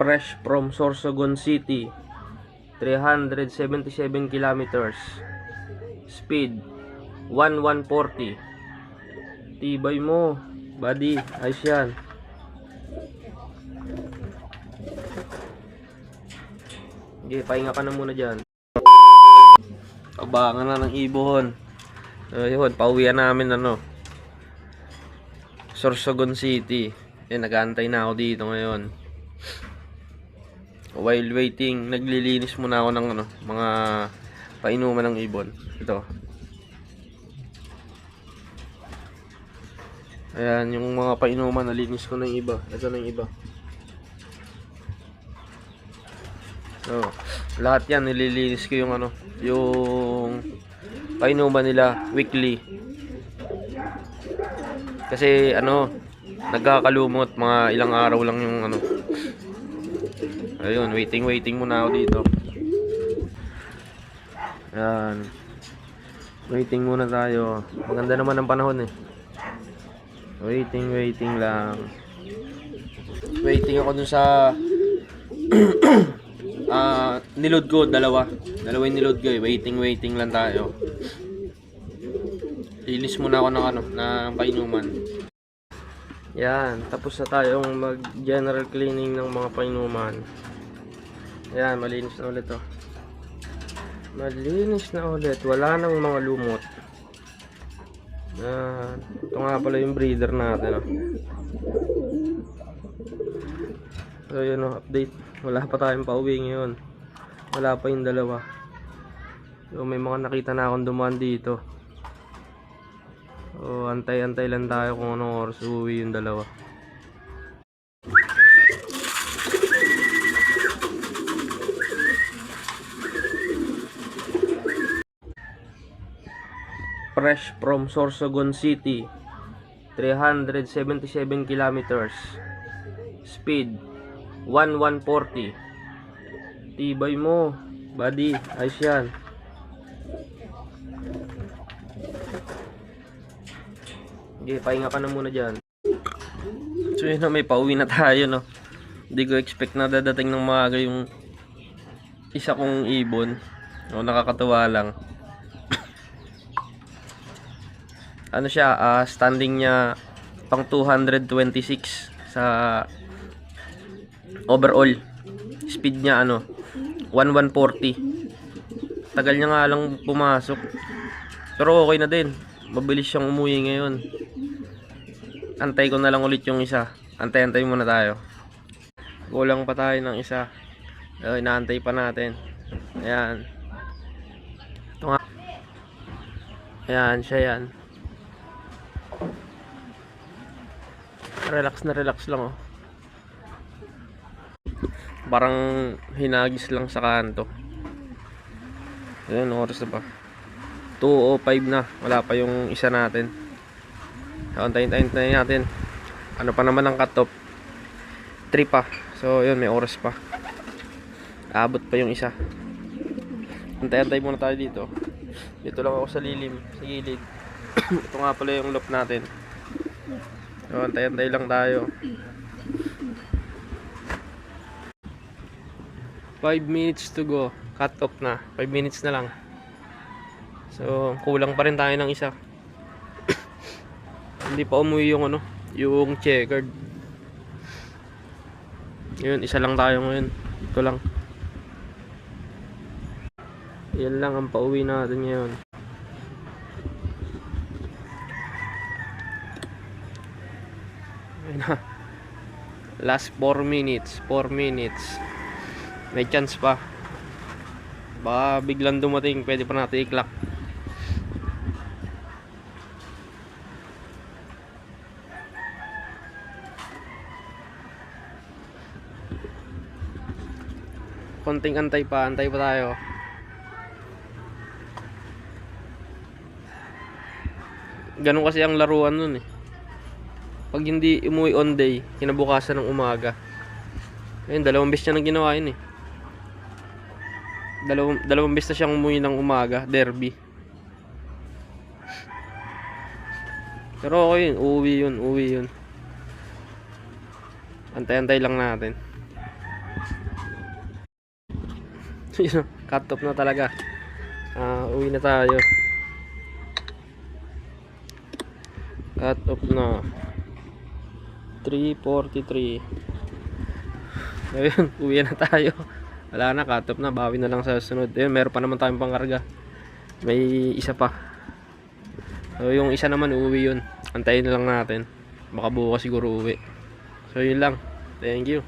Fresh from Sorsogon City, 377 kilometers. Speed 1140. Tibay mo, buddy. Ayos yan. Okay, pahinga ka na muna dyan. Abangan na ng ibon. Ayun, pauwian namin Sorsogon City. Nag-aantay na ako dito ngayon. While waiting, naglilinis muna ako ng mga painuman ng ibon. Ito. Ayan, yung mga painuman, nalinis ko na yung iba. Ito na yung iba. So, lahat yan nililinis ko yung yung painuman nila weekly. Kasi nagkakalumot, mga ilang araw lang yung Ayun, waiting muna ako dito. Ayan. Waiting muna tayo. Maganda naman ang panahon eh. Waiting lang. Waiting ako dun sa niload ko, dalawa yung niload ko eh. Waiting lang tayo. Linis muna ako ng painuman. Yan, tapos na tayong mag general cleaning ng mga painuman. Yan, malinis na ulit oh. Malinis na ulit, wala nang mga lumot. Yan, ito nga pala yung breeder natin oh. So yun oh, update. Wala pa tayong pauwi ngayon. Wala pa yung dalawa. So may mga nakita na akong dumaan dito. So antay-antay lang tayo kung anong oras uuwi yung dalawa. Fresh from Sorsogon City, 377 kilometers. Speed 1140. Tibay mo, buddy. Ayos yan. Okay, pahinga ka na muna dyan. So yun na, may pauwi na tayo no. Hindi ko expect na dadating ng maaga yung isa kong ibon. Nakakatuwa lang. Siya, standing niya pang 226 sa overall. Speed niya 1140. Tagal niya nga lang pumasok. Pero okay na din. Mabilis siyang umuwi ngayon. Antay ko na lang ulit yung isa. Antay muna tayo. Kulang pa tayo ng isa. Inaantay pa natin. Ayan. Ito nga. Ayan, siya yan. Relax lang oh. Parang hinagis lang sa kanto. Ayan, oras na pa 2:05 na. Wala pa yung isa natin. Antayin natin. Ano pa naman ang cut-off? 3 pa. So yun, may oras pa. Abot pa yung isa. Antay muna tayo dito. Dito lang ako sa lilim, sa gilid. Ito nga pala yung loop natin. So antay lang tayo. 5 minutes to go. Cut off na. 5 minutes na lang. So kulang pa rin tayo ng isa. Hindi pa umuwi yung yung checkered. Yun, isa lang tayo ngayon. Ito lang. Yan lang ang pauwi natin ngayon. Last 4 minutes. May chance pa. Baka biglang dumating, pwede pa natin i-clock. Konting antay pa tayo. Ganun kasi ang laruan nun eh. Pag hindi umuwi on day, kinabukasan ng umaga. Ayun, 2 beses niya nang ginawa yun eh. Dalawang beses na siyang umuwi ng umaga, derby. Pero okay yun, uuwi yun. Antay lang natin. Yun, cut off na talaga. Uwi na tayo. Cut off na. 3:43. Ayun, uwi na tayo. Wala na, cut off na. Bawi na lang sa sunod. Ayun, meron pa naman tayong pangkarga. May isa pa. So yung isa naman uuwi yun. Antayin na lang natin. Baka bukas siguro uwi. So yun lang. Thank you.